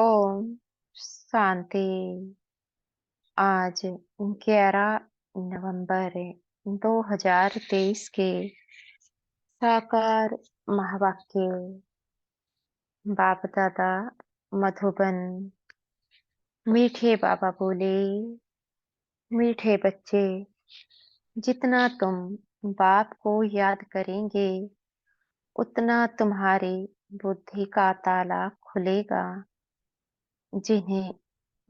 ओम शांति। आज 11 नवंबर 2023 के साकार महावाक्य। बाप दादा मधुबन। मीठे बाबा बोले, मीठे बच्चे, जितना तुम बाप को याद करेंगे उतना तुम्हारी बुद्धि का ताला खुलेगा। जिन्हें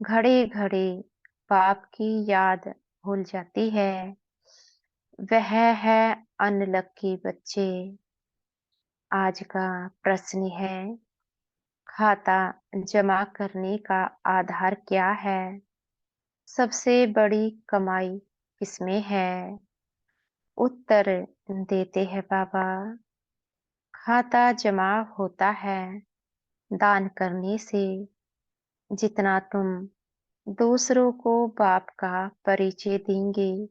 घड़े घड़े बाप की याद भूल जाती है, वह है अनलक्की बच्चे। आज का प्रश्न है, खाता जमा करने का आधार क्या है? सबसे बड़ी कमाई किसमें है? उत्तर देते हैं बाबा। खाता जमा होता है दान करने से। जितना तुम दूसरों को बाप का परिचय देंगे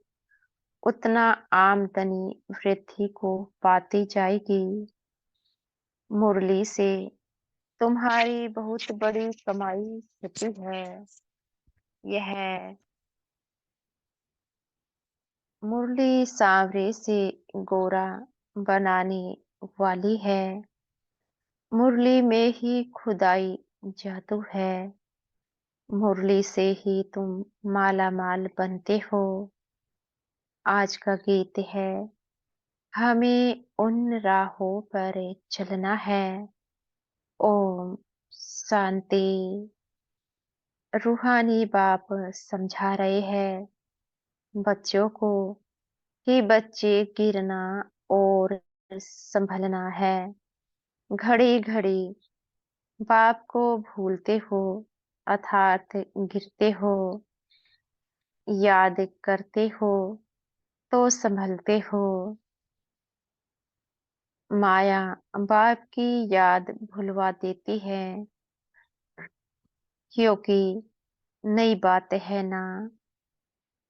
उतना आमदनी वृद्धि को पाती जाएगी। मुरली से तुम्हारी बहुत बड़ी कमाई होती है। यह मुरली सांवरे से गोरा बनाने वाली है। मुरली में ही खुदाई जादू है। मुरली से ही तुम माला माल बनते हो। आज का गीत है, हमें उन राहों पर चलना है। ओम शांति। रूहानी बाप समझा रहे हैं बच्चों को कि बच्चे गिरना और संभलना है। घड़ी घड़ी बाप को भूलते हो अर्थात गिरते हो। याद करते हो तो संभलते हो। माया बाप की याद भुलवा देती है, क्योंकि नई बात है ना।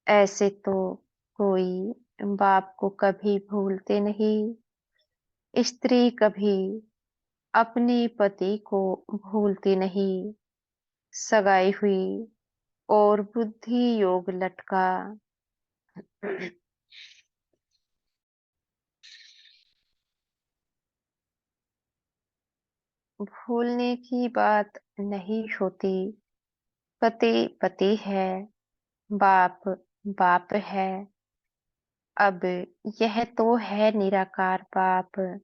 ऐसे तो कोई बाप को कभी भूलते नहीं। स्त्री कभी अपने पति को भूलती नहीं। सगाई हुई और बुद्धि योग लटका। भूलने की बात नहीं होती। पति पति है, बाप बाप है। अब यह तो है निराकार बाप,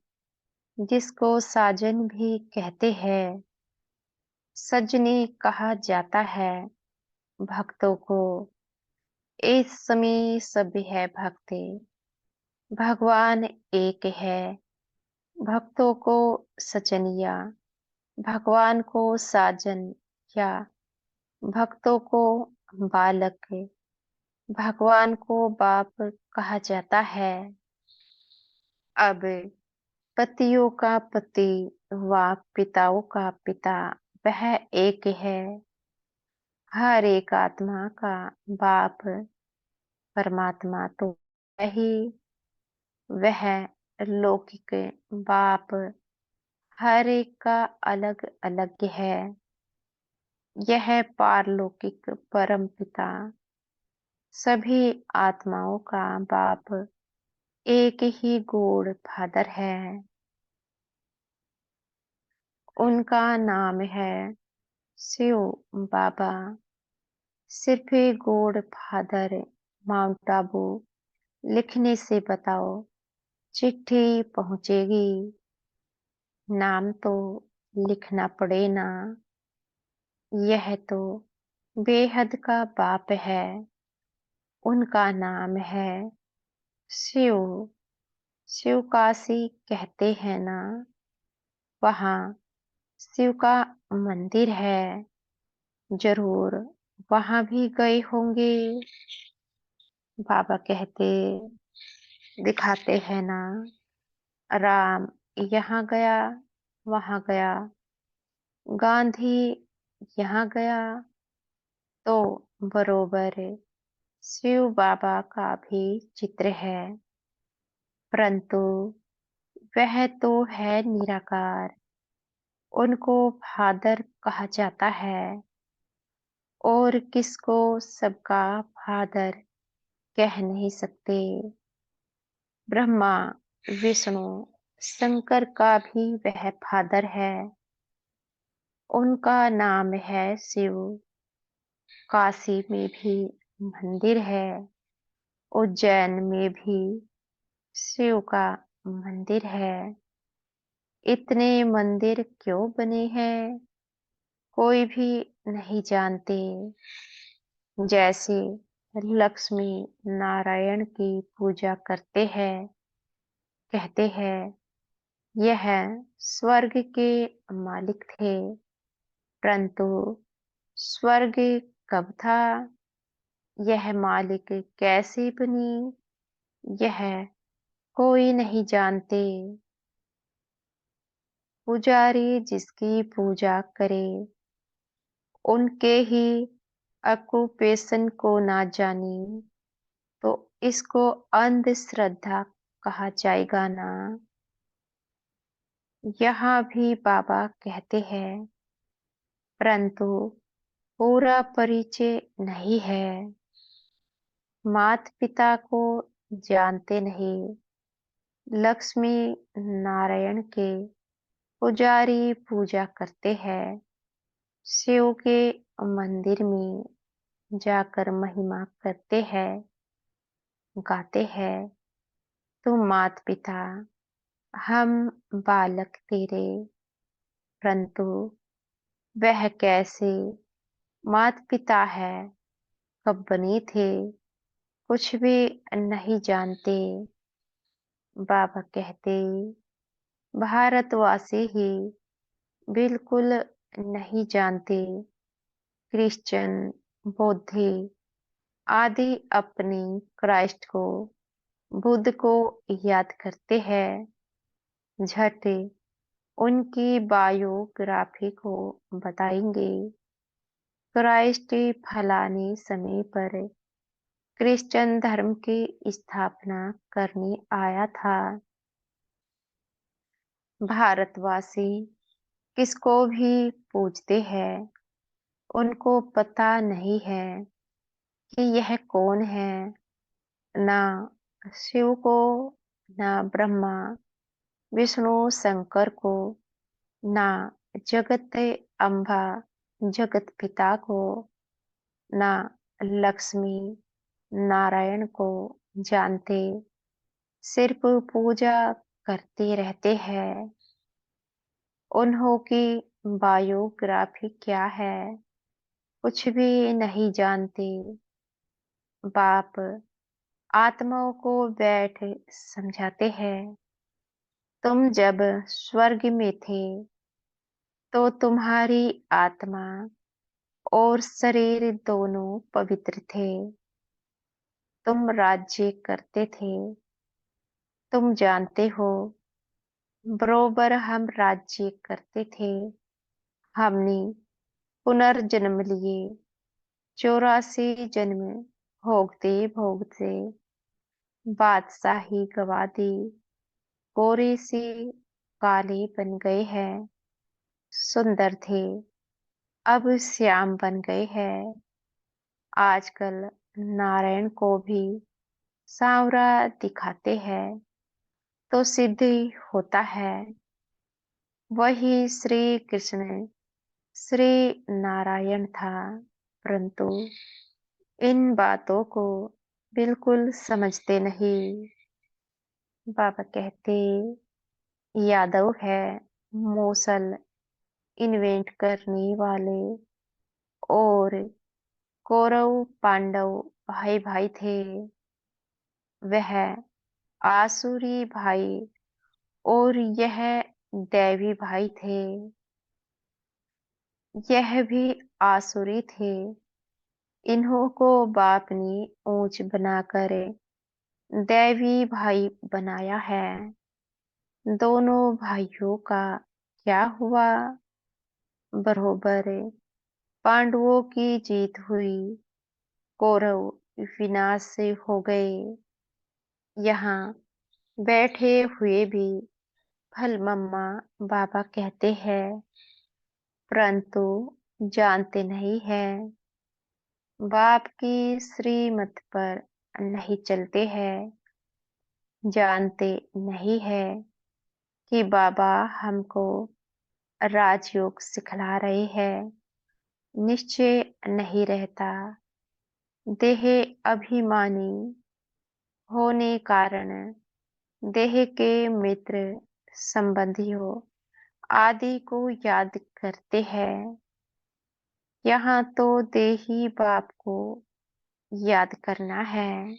जिसको साजन भी कहते हैं। सजनी कहा जाता है भक्तों को। इस समय सब है भक्ति। भगवान एक है। भक्तों को सजनिया, भगवान को साजन या भक्तों को बालक, भगवान को बाप कहा जाता है। अब पतियों का पति व पिताओं का पिता वह एक है। हर एक आत्मा का बाप परमात्मा तो वही। वह लौकिक बाप हर एक का अलग अलग है। यह पारलौकिक परम पिता सभी आत्माओं का बाप एक ही गॉड फादर है। उनका नाम है शिव बाबा। सिर्फ गॉड फादर माउंट आबू लिखने से बताओ, चिट्ठी पहुंचेगी। नाम तो लिखना पड़े ना। यह तो बेहद का बाप है। उनका नाम है शिव। शिव काशी कहते हैं ना, वहाँ शिव का मंदिर है। जरूर वहां भी गए होंगे। बाबा कहते दिखाते हैं ना, राम यहाँ गया वहां गया, गांधी यहाँ गया, तो बरोबर शिव बाबा का भी चित्र है। परंतु वह तो है निराकार। उनको फादर कहा जाता है और किसको सबका फादर कह नहीं सकते। ब्रह्मा, विष्णु, शंकर का भी वह फादर है। उनका नाम है शिव। काशी में भी मंदिर है। उज्जैन में भी शिव का मंदिर है। इतने मंदिर क्यों बने हैं कोई भी नहीं जानते। जैसे लक्ष्मी नारायण की पूजा करते हैं, कहते हैं यह स्वर्ग के मालिक थे, परंतु स्वर्ग कब था, यह मालिक कैसे बनी, यह कोई नहीं जानते। पुजारी जिसकी पूजा करे उनके ही ऑक्यूपेशन को ना जाने तो इसको अंधश्रद्धा कहा जाएगा ना। यहाँ भी बाबा कहते हैं, परंतु पूरा परिचय नहीं है। माता पिता को जानते नहीं। लक्ष्मी नारायण के पुजारी पूजा करते हैं। शिव के मंदिर में जाकर महिमा करते हैं, गाते हैं। तुम माता पिता, हम बालक तेरे, परंतु वह कैसे माता पिता है, कब बने थे, कुछ भी नहीं जानते। बाबा कहते भारतवासी ही बिल्कुल नहीं जानते। क्रिश्चियन, बौद्ध आदि अपने क्राइस्ट को, बुद्ध को याद करते हैं। झट उनकी बायोग्राफी को बताएंगे। क्राइस्ट फलाने समय पर क्रिश्चियन धर्म की स्थापना करने आया था। भारतवासी किसको भी पूजते हैं, उनको पता नहीं है कि यह कौन है। ना शिव को, ना ब्रह्मा विष्णु शंकर को, ना जगत अम्बा जगत पिता को, ना लक्ष्मी नारायण को जानते। सिर्फ पूजा करते रहते हैं। उन्हों की बायोग्राफी क्या है कुछ भी नहीं जानते। बाप आत्माओं को बैठ समझाते हैं, तुम जब स्वर्ग में थे तो तुम्हारी आत्मा और शरीर दोनों पवित्र थे। तुम राज्य करते थे। तुम जानते हो बरोबर हम राज्य करते थे। हमने पुनर्जन्म लिए। 84 जन्म भोगते भोगते बादशाही गवा दी। गोरे से काले बन गए हैं। सुंदर थे, अब श्याम बन गए हैं। आजकल नारायण को भी सांवरा दिखाते हैं तो सिद्ध होता है। वही श्री कृष्ण श्री नारायण था, परंतु इन बातों को बिल्कुल समझते नहीं। बाबा कहते यादव है मूसल इन्वेंट करने वाले, और कौरव पांडव भाई भाई थे। वह आसुरी भाई और यह दैवी भाई थे। यह भी आसुरी थे। इन्हों को बाप ने ऊंच बनाकर दैवी भाई बनाया है। दोनों भाइयों का क्या हुआ, बरोबर पांडवों की जीत हुई। कौरव विनाश से हो गए। यहाँ बैठे हुए भी फल मम्मा बाबा कहते हैं, परंतु जानते नहीं हैं। बाप की श्रीमत पर नहीं चलते हैं। जानते नहीं है कि बाबा हमको राजयोग सिखला रहे हैं। निश्चय नहीं रहता। देह अभिमानी होने कारण देह के मित्र संबंधियों आदि को याद करते हैं। यहाँ तो देही बाप को याद करना है।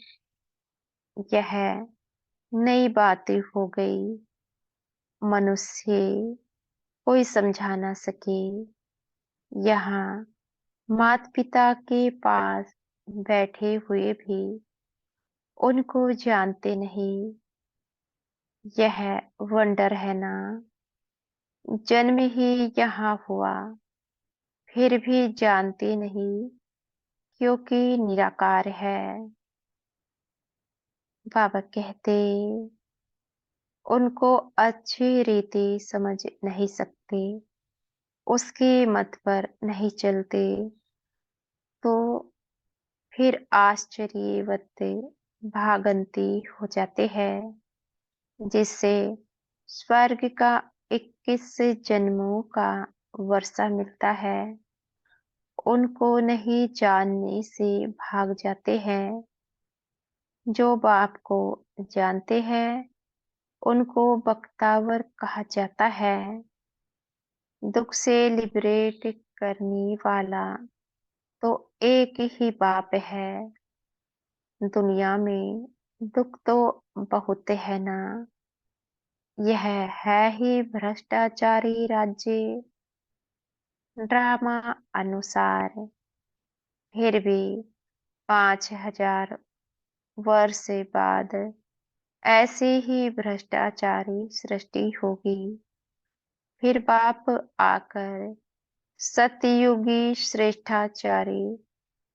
यह नई बातें हो गई। मनुष्य कोई समझा ना सके। यहाँ माता पिता के पास बैठे हुए भी उनको जानते नहीं। यह वंडर है ना। जन्म ही यहाँ हुआ, फिर भी जानते नहीं, क्योंकि निराकार है। बाबा कहते, उनको अच्छी रीति समझ नहीं सकते, उसके मत पर नहीं चलते, तो फिर आश्चर्यवत भागंती हो जाते हैं, जिससे स्वर्ग का 21 जन्मों का वर्षा मिलता है। उनको नहीं जानने से भाग जाते हैं। जो बाप को जानते हैं, उनको बख्तावर कहा जाता है। दुख से लिबरेट करने वाला तो एक ही बाप है। दुनिया में दुख तो बहुत है ना। यह है ही भ्रष्टाचारी राज्य। ड्रामा अनुसार फिर भी 5000 वर्ष बाद ऐसी ही भ्रष्टाचारी सृष्टि होगी। फिर बाप आकर सतयुगी श्रेष्ठाचारी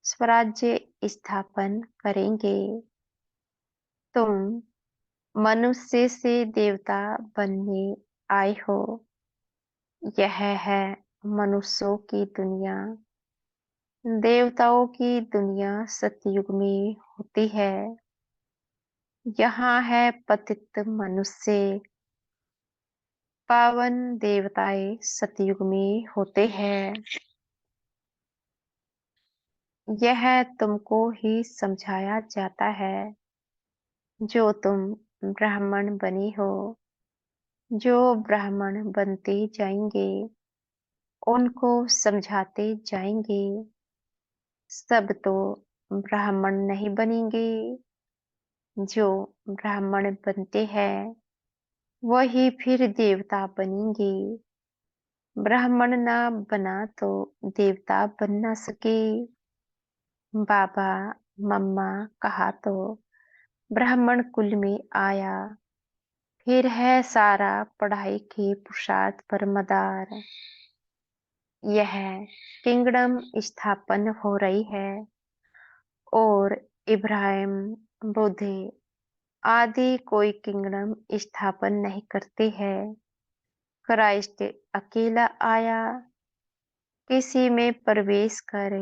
स्वराज्य स्थापन करेंगे। तुम मनुष्य से देवता बनने आए हो। यह है मनुष्यों की दुनिया। देवताओं की दुनिया सतयुग में होती है। यहाँ है पतित मनुष्य। पावन देवताएं सतयुग में होते हैं। यह तुमको ही समझाया जाता है। जो तुम ब्राह्मण बने हो, जो ब्राह्मण बनते जाएंगे, उनको समझाते जाएंगे। सब तो ब्राह्मण नहीं बनेंगे। जो ब्राह्मण बनते हैं, वही फिर देवता बनेंगे। ब्राह्मण ना बना तो देवता बन ना सके। बाबा मम्मा कहा तो ब्राह्मण कुल में आया। फिर है सारा पढ़ाई के पुरुषार्थ पर मदार। यह किंगडम स्थापन हो रही है और इब्राहिम, बुद्ध आदि कोई किंगडम स्थापन नहीं करते हैं। क्राइस्ट अकेला आया, किसी में प्रवेश कर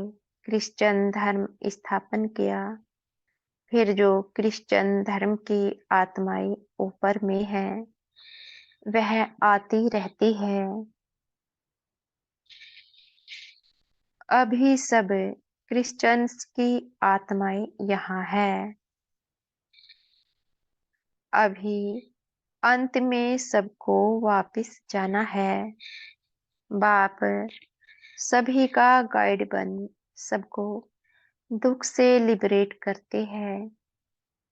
क्रिश्चियन धर्म स्थापन किया। फिर जो क्रिश्चियन धर्म की आत्माएं ऊपर में है, वह आती रहती है। अभी सब क्रिश्चियंस की आत्माएं यहाँ है। अभी अंत में सबको वापस जाना है। बाप सभी का गाइड बन सबको दुख से लिबरेट करते हैं।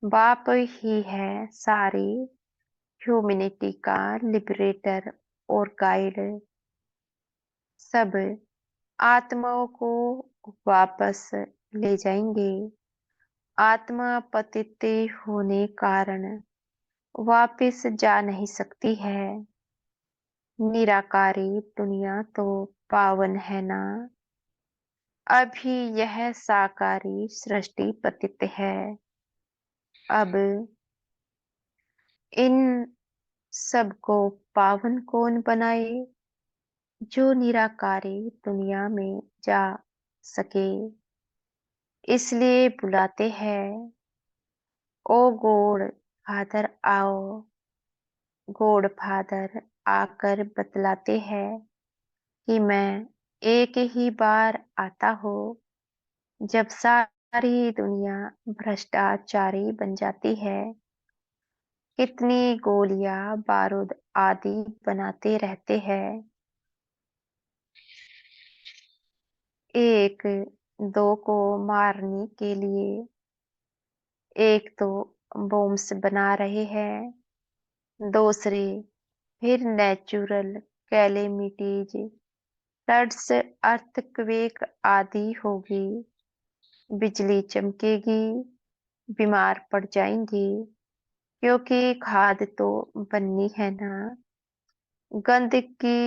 बाप ही है सारी ह्यूमैनिटी का लिबरेटर और गाइड। सब आत्माओं को वापस ले जाएंगे। आत्मा पतित होने कारण वापस जा नहीं सकती है। निराकारी दुनिया तो पावन है ना। अभी यह साकारी सृष्टि पतित है। अब इन सबको पावन कौन बनाए, जो निराकारी दुनिया में जा सके। इसलिए बुलाते हैं, ओ गॉड फादर आओ। गॉड फादर आकर बतलाते हैं कि मैं एक ही बार आता हूँ, जब सारी दुनिया भ्रष्टाचारी बन जाती है। कितनी गोलियां बारूद आदि बनाते रहते हैं, एक दो को मारने के लिए। एक तो बॉम्ब्स बना रहे हैं, दूसरे फिर नेचुरल कैलेमिटीज, फ्लड्स, अर्थक्वेक आदि होगी। बिजली चमकेगी, बीमार पड़ जाएंगे, क्योंकि खाद तो बननी है ना। गंदगी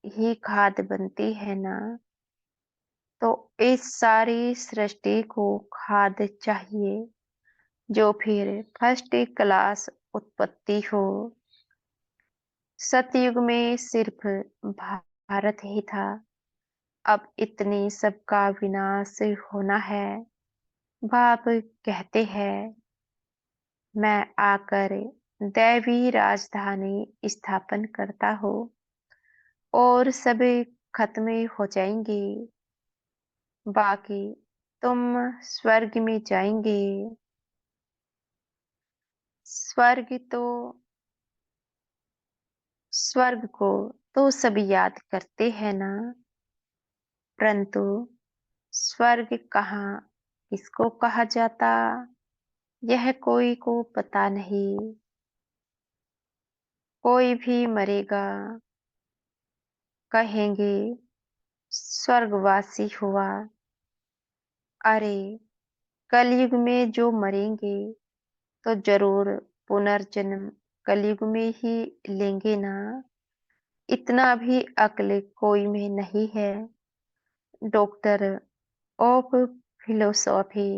ही खाद बनती है ना। तो इस सारी सृष्टि को खाद चाहिए, जो फिर फर्स्ट क्लास उत्पत्ति हो। सतयुग में सिर्फ भारत ही था, अब इतनी सबका विनाश होना है। बाप कहते हैं, मैं आकर दैवी राजधानी स्थापन करता हूँ और सभी खत्म हो जाएंगे, बाकी तुम स्वर्ग में जाएंगे। स्वर्ग तो स्वर्ग को तो सभी याद करते हैं ना, परंतु स्वर्ग कहाँ किसको कहा जाता, यह कोई को पता नहीं। कोई भी मरेगा, कहेंगे स्वर्गवासी हुआ। अरे कलयुग में जो मरेंगे तो जरूर पुनर्जन्म कलयुग में ही लेंगे ना। इतना भी अक्ल कोई में नहीं है। डॉक्टर ऑफ फिलोसॉफी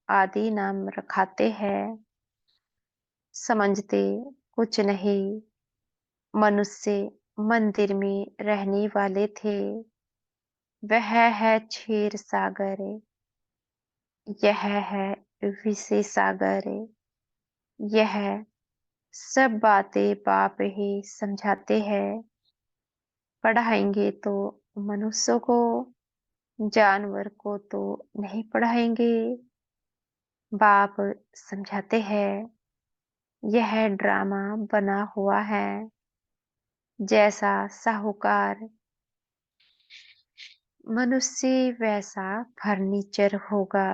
आदि नाम रखाते हैं, समझते कुछ नहीं। मनुष्य मंदिर में रहने वाले थे, वह है क्षीर सागर, यह है विषय सागर। यह सब बातें बाप ही समझाते हैं। पढ़ाएंगे तो मनुष्यों को, जानवर को तो नहीं पढ़ाएंगे। बाप समझाते हैं, यह ड्रामा बना हुआ है। जैसा साहूकार मनुष्य वैसा फर्नीचर होगा।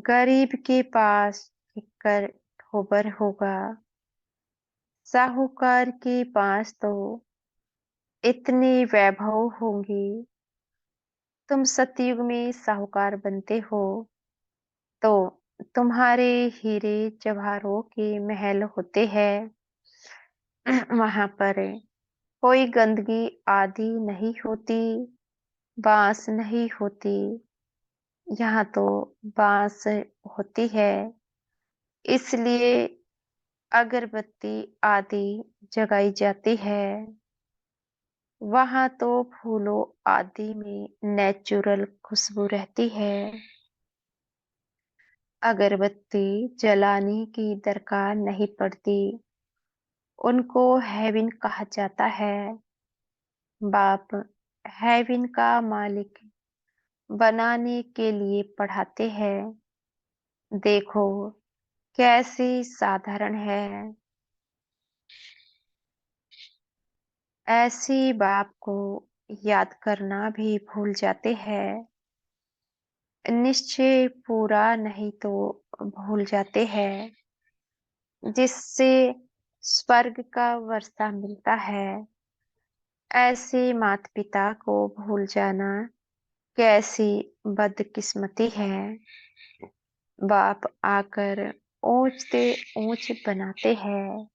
गरीब के पास कर ठोबर होगा, साहूकार के पास तो इतने वैभव होंगे। तुम सतयुग में साहूकार बनते हो तो तुम्हारे हीरे जवाहरों के महल होते हैं। वहां पर कोई गंदगी आदि नहीं होती, बांस नहीं होती। यहाँ तो बांस होती है, इसलिए अगरबत्ती आदि जगाई जाती है। वहां तो फूलों आदि में नेचुरल खुशबू रहती है। अगरबत्ती जलाने की दरकार नहीं पड़ती, उनको हेवन कहा जाता है। बाप हेवन का मालिक बनाने के लिए पढ़ाते हैं। देखो कैसी साधारण है, ऐसी बाप को याद करना भी भूल जाते हैं। निश्चय पूरा नहीं तो भूल जाते हैं, जिससे स्वर्ग का वर्षा मिलता है। ऐसे माता पिता को भूल जाना कैसी बदकिस्मती है। बाप आकर ऊंचते ऊंच बनाते हैं।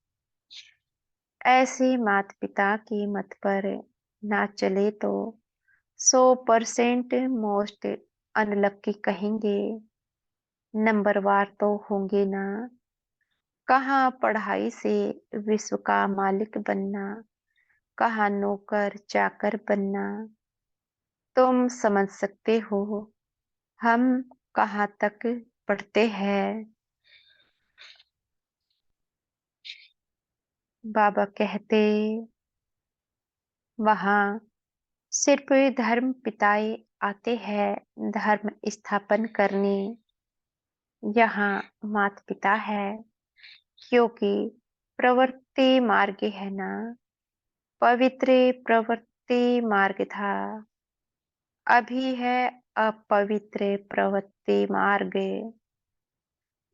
ऐसे माता पिता की मत पर ना चले तो 100% मोस्ट अनलक्की कहेंगे। नंबरवार तो होंगे ना। कहाँ पढ़ाई से विश्व का मालिक बनना, कहाँ नौकर चाकर बनना। तुम समझ सकते हो हम कहाँ तक पढ़ते हैं। बाबा कहते, वहां सिर्फ धर्म पिताए आते हैं धर्म स्थापन करने। यहाँ माता पिता है, क्योंकि प्रवृत्ति मार्ग है ना, पवित्र प्रवृत्ति मार्ग था, अभी है अपवित्र प्रवृत्ति मार्ग।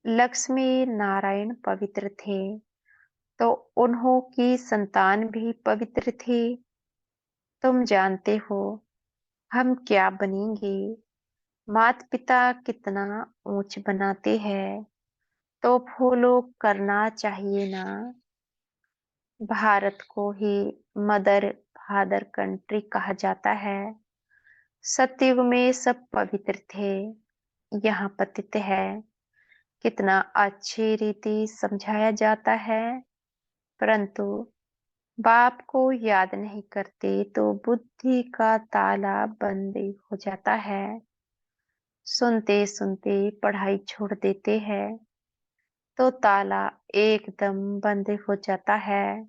लक्ष्मी नारायण पवित्र थे, तो उन्हों की संतान भी पवित्र थी। तुम जानते हो हम क्या बनेंगे। माता पिता कितना ऊंच बनाते हैं, तो फॉलो करना चाहिए ना। भारत को ही मदर फादर कंट्री कहा जाता है। सतयुग में सब पवित्र थे, यहाँ पतित है। कितना अच्छी रीति समझाया जाता है, परंतु बाप को याद नहीं करते तो बुद्धि का ताला बंद हो जाता है। सुनते सुनते पढ़ाई छोड़ देते हैं तो ताला एकदम बंद हो जाता है।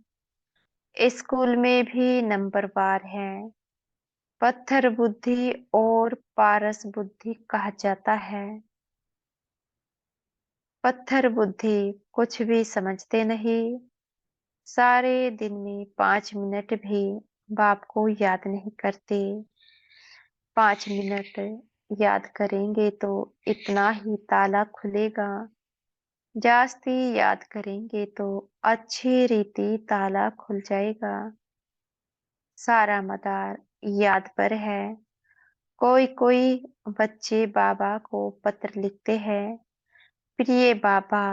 स्कूल में भी नंबर वार है, पत्थर बुद्धि और पारस बुद्धि कहा जाता है। पत्थर बुद्धि कुछ भी समझते नहीं, सारे दिन में 5 मिनट भी बाप को याद नहीं करते। 5 मिनट याद करेंगे तो इतना ही ताला खुलेगा, जास्ती याद करेंगे तो अच्छी रीति ताला खुल जाएगा। सारा मदार याद पर है। कोई कोई बच्चे बाबा को पत्र लिखते हैं, प्रिय बाबा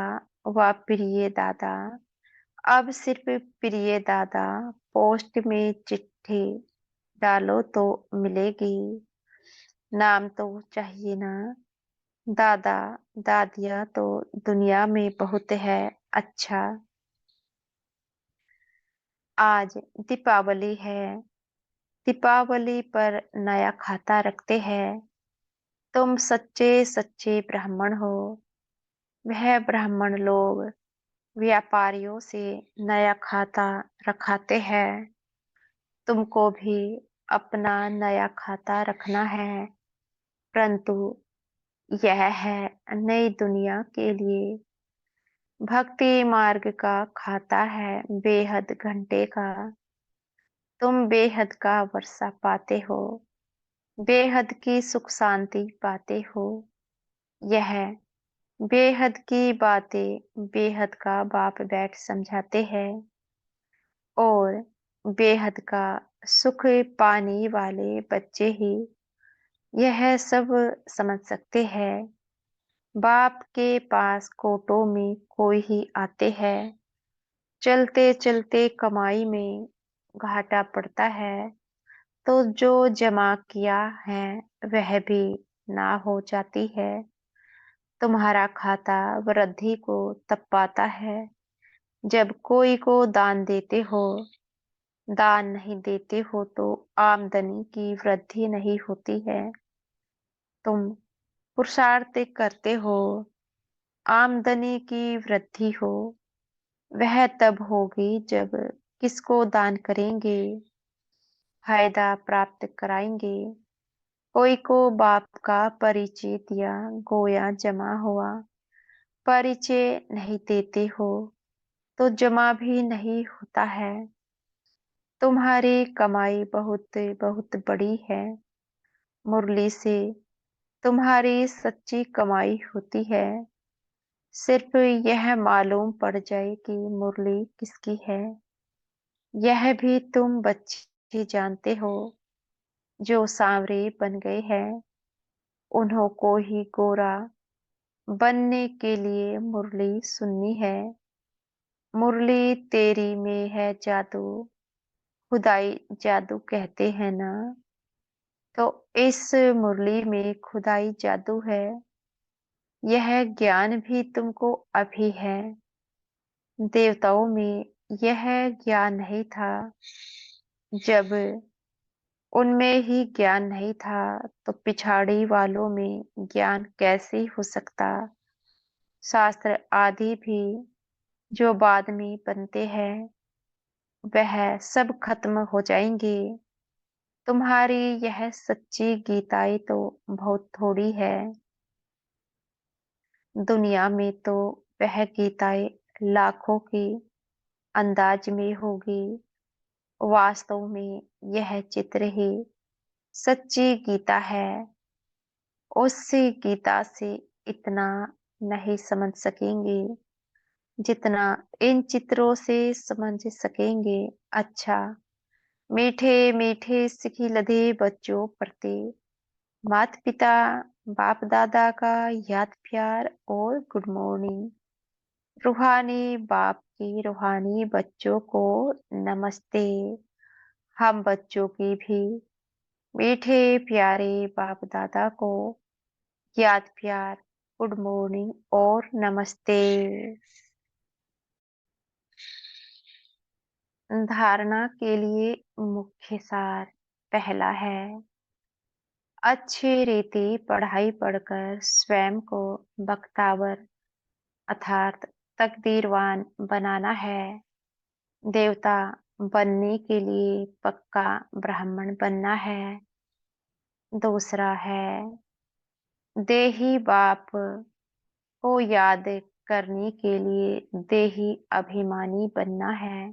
व प्रिय दादा। अब सिर्फ प्रिय दादा पोस्ट में चिट्ठी डालो तो मिलेगी, नाम तो चाहिए ना। दादा दादिया तो दुनिया में बहुत है। अच्छा, आज दीपावली है, दीपावली पर नया खाता रखते हैं। तुम सच्चे सच्चे ब्राह्मण हो। वह ब्राह्मण लोग व्यापारियों से नया खाता रखाते हैं। तुमको भी अपना नया खाता रखना है, परंतु यह है नई दुनिया के लिए। भक्ति मार्ग का खाता है बेहद घंटे का। तुम बेहद का वर्षा पाते हो, बेहद की सुख शांति पाते हो। यह बेहद की बातें बेहद का बाप बैठ समझाते हैं, और बेहद का सुख पाने वाले बच्चे ही यह सब समझ सकते हैं। बाप के पास कोटों में कोई ही आते हैं, चलते चलते कमाई में घाटा पड़ता है तो जो जमा किया है वह भी ना हो जाती है। तुम्हारा खाता वृद्धि को तब पाता है जब कोई को दान देते हो। दान नहीं देते हो तो आमदनी की वृद्धि नहीं होती है। तुम पुरुषार्थ करते हो, आमदनी की वृद्धि हो। वह तब होगी जब किसको दान करेंगे, फायदा प्राप्त कराएंगे। कोई को बाप का परिचय दिया, गोया जमा हुआ। परिचय नहीं देते हो तो जमा भी नहीं होता है। तुम्हारी कमाई बहुत बहुत बड़ी है, मुरली से तुम्हारी सच्ची कमाई होती है। सिर्फ यह मालूम पड़ जाए कि मुरली किसकी है, यह भी तुम बच्चे जानते हो। जो सांवरे बन गए हैं उन्हों को ही गोरा बनने के लिए मुरली सुननी है। मुरली तेरी में है जादू, खुदाई जादू कहते हैं ना, तो इस मुरली में खुदाई जादू है। यह ज्ञान भी तुमको अभी है, देवताओं में यह ज्ञान नहीं था। जब उनमें ही ज्ञान नहीं था, तो पिछाड़ी वालों में ज्ञान कैसे हो सकता। शास्त्र आदि भी जो बाद में बनते हैं, वह सब खत्म हो जाएंगे। तुम्हारी यह सच्ची गीताएं तो बहुत थोड़ी है। दुनिया में तो वह गीताएं लाखों की अंदाज में होगी। वास्तव में यह चित्र ही सच्ची गीता है। उससे गीता से इतना नहीं समझ सकेंगे जितना इन चित्रों से समझ सकेंगे। अच्छा, मीठे मीठे सिखिलधे बच्चों प्रति माता पिता बाप दादा का याद प्यार और गुड मॉर्निंग। रूहानी बाप की रूहानी बच्चों को नमस्ते। हम बच्चों की भी मीठे प्यारे बाप दादा को याद प्यार, गुड मॉर्निंग और नमस्ते। धारणा के लिए मुख्य सार पहला है, अच्छी रीति पढ़ाई पढ़कर स्वयं को बख्तावर अर्थात तकदीरवान बनाना है। देवता बनने के लिए पक्का ब्राह्मण बनना है। दूसरा है, देही बाप को याद करने के लिए देही अभिमानी बनना है।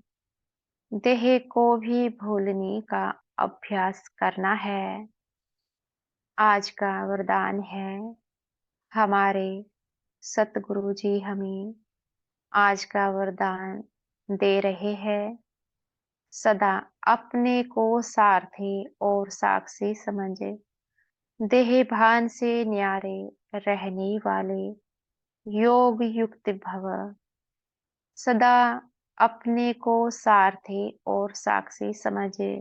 देह को भी भूलने का अभ्यास करना है। आज का वरदान है, हमारे सतगुरु जी हमें आज का वरदान दे रहे हैं। सदा अपने को सारथी और साक्षी समझे, देह भान से न्यारे रहने वाले योग युक्त भव। सदा अपने को सारथी और साक्षी समझे,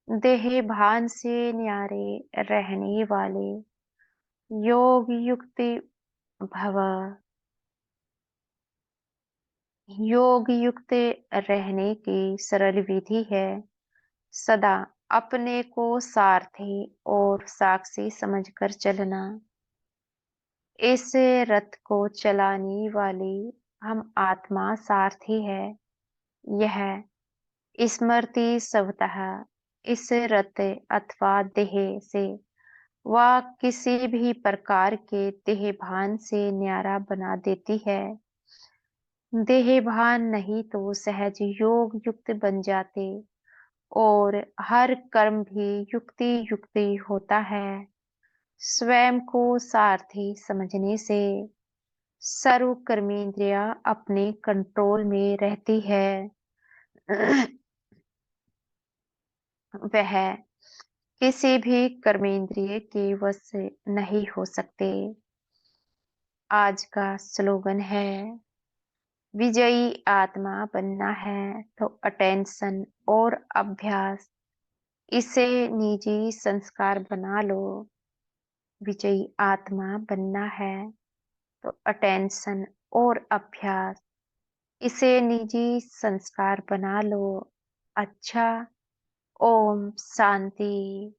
देह भान से न्यारे रहने वाले योग युक्त भव। योग युक्त रहने की सरल विधि है, सदा अपने को सारथी और साक्षी समझकर चलना। इस रथ को चलाने वाली हम आत्मा सारथी है। यह स्मृति स्वतः इस रथ अथवा देह से व किसी भी प्रकार के देह भान से न्यारा बना देती है। देह भान नहीं तो सहज योग युक्त बन जाते और हर कर्म भी युक्ति युक्ति होता है। स्वयं को सारथी समझने से सर्व कर्मेंद्रियां अपने कंट्रोल में रहती है। वह किसी भी कर्मेंद्रिय के वश से नहीं हो सकते। आज का स्लोगन है, विजयी आत्मा बनना है तो अटेंशन और अभ्यास, इसे निजी संस्कार बना लो। विजयी आत्मा बनना है तो अटेंशन और अभ्यास, इसे निजी संस्कार बना लो। अच्छा, ओम शांति।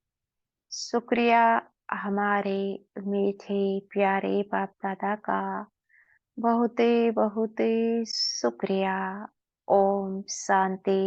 शुक्रिया हमारे मीठे प्यारे बाप दादा का, बहुत बहुत शुक्रिया। ओम शांति।